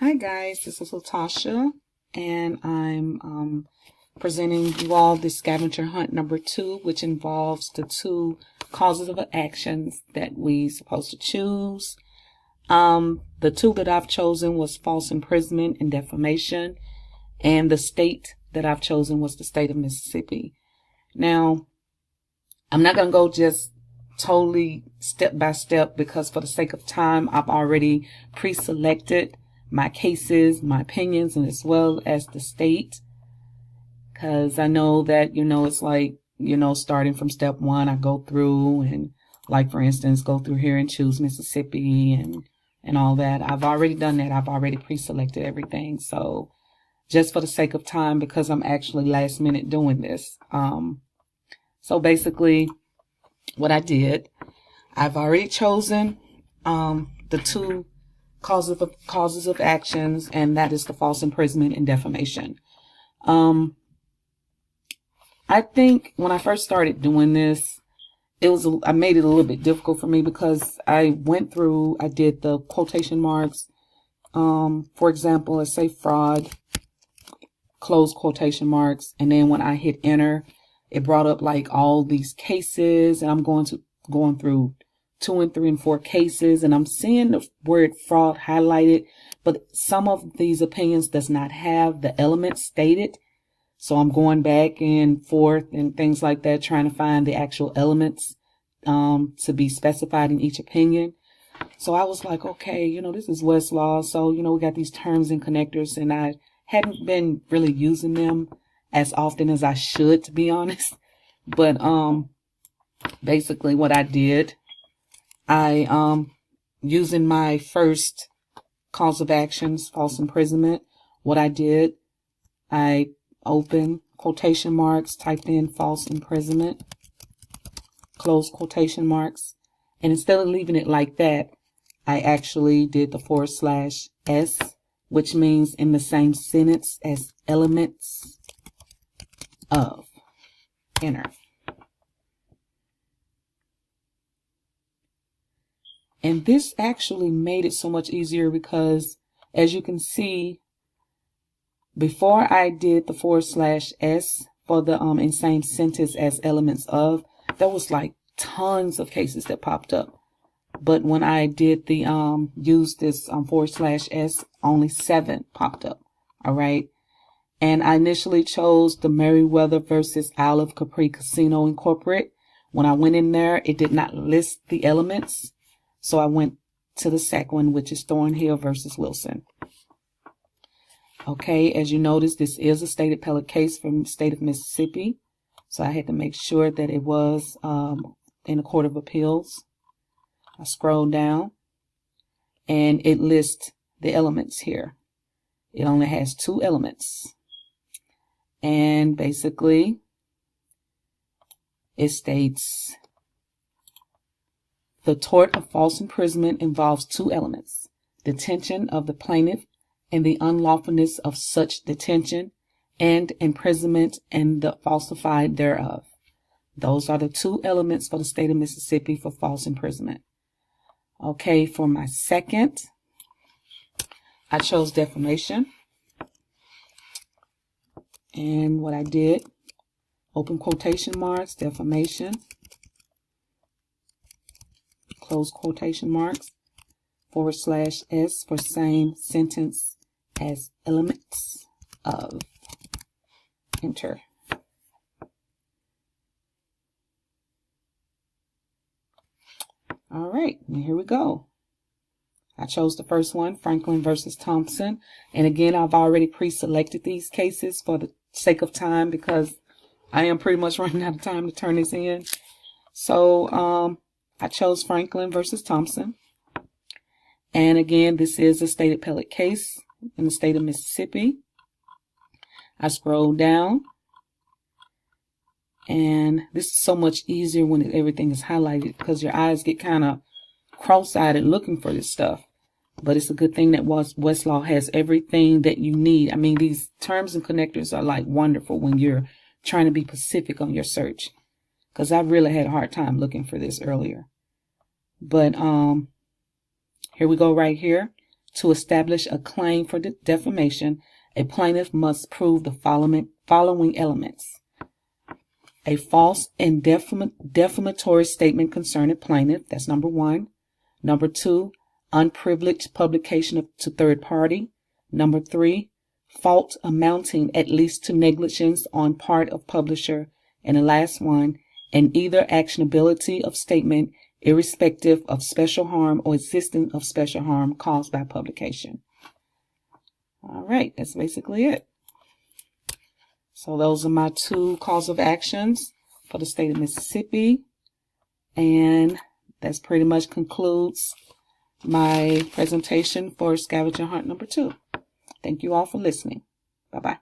Hi guys, this is Latasha, and I'm presenting you all the scavenger hunt number 2, which involves the 2 causes of actions that we supposed to choose. The 2 that I've chosen was false imprisonment and defamation, and the state that I've chosen was the state of Mississippi. Now, I'm not going to go just totally step by step because for the sake of time, I've already pre-selected my cases, my opinions, and as well as the state. Because I know that, it's like, starting from step 1, I go through and, like, for instance, go through here and choose Mississippi and all that. I've already done that. I've already pre-selected everything. So just for the sake of time, because I'm actually last minute doing this. So basically what I did, I've already chosen the 2 causes of actions, and that is the false imprisonment and defamation. I think when I first started doing this, I made it a little bit difficult for me because I did the quotation marks. For example, let's say fraud, close quotation marks, and then when I hit enter, it brought up like all these cases, and I'm going through 2 and 3 and 4 cases, and I'm seeing the word fraud highlighted, but some of these opinions does not have the elements stated. So I'm going back and forth and things like that, trying to find the actual elements to be specified in each opinion. So I was like, okay, this is WestLaw. So, we got these terms and connectors, and I hadn't been really using them as often as I should, to be honest. But basically what I did, using my first cause of actions, false imprisonment, what I did, I opened quotation marks, typed in false imprisonment, close quotation marks, and instead of leaving it like that, I actually did the /s, which means in the same sentence as elements of, enter. And this actually made it so much easier because, as you can see, before I did the /s for the in same sentence as elements of, there was like tons of cases that popped up. But when I did the use this /s, only 7 popped up. All right. And I initially chose the Meriwether versus Isle of Capri Casino Incorporated. When I went in there, it did not list the elements. So I went to the second one, which is Thornhill versus Wilson. Okay, as you notice, this is a state appellate case from the state of Mississippi. So I had to make sure that it was in the Court of Appeals. I scrolled down and it lists the elements here. It only has 2 elements. And basically, it states, the tort of false imprisonment involves 2 elements: detention of the plaintiff and the unlawfulness of such detention, and imprisonment and the falsified thereof. Those are the 2 elements for the state of Mississippi for false imprisonment. Okay, for my second, I chose defamation. And what I did, open quotation marks, defamation, close quotation marks, /s for same sentence as elements of, enter. All right, and here we go. I chose the first one, Franklin versus Thompson. And again, I've already pre-selected these cases for the sake of time because I am pretty much running out of time to turn this in. So I chose Franklin versus Thompson. And again, this is a state appellate case in the state of Mississippi. I scroll down. And this is so much easier when everything is highlighted because your eyes get kind of cross-eyed looking for this stuff. But it's a good thing that WestLaw has everything that you need. I mean, these terms and connectors are like wonderful when you're trying to be specific on your search. Because I really had a hard time looking for this earlier. But here we go right here. To establish a claim for defamation, a plaintiff must prove the following elements. A false and defamatory statement concerning plaintiff. That's number one. Number two, unprivileged publication to third party. Number three, fault amounting at least to negligence on part of publisher. And the last one, and either actionability of statement irrespective of special harm or existence of special harm caused by publication. All right, that's basically it. So those are my two cause of actions for the state of Mississippi. And that's pretty much concludes my presentation for scavenger hunt number 2. Thank you all for listening. Bye-bye.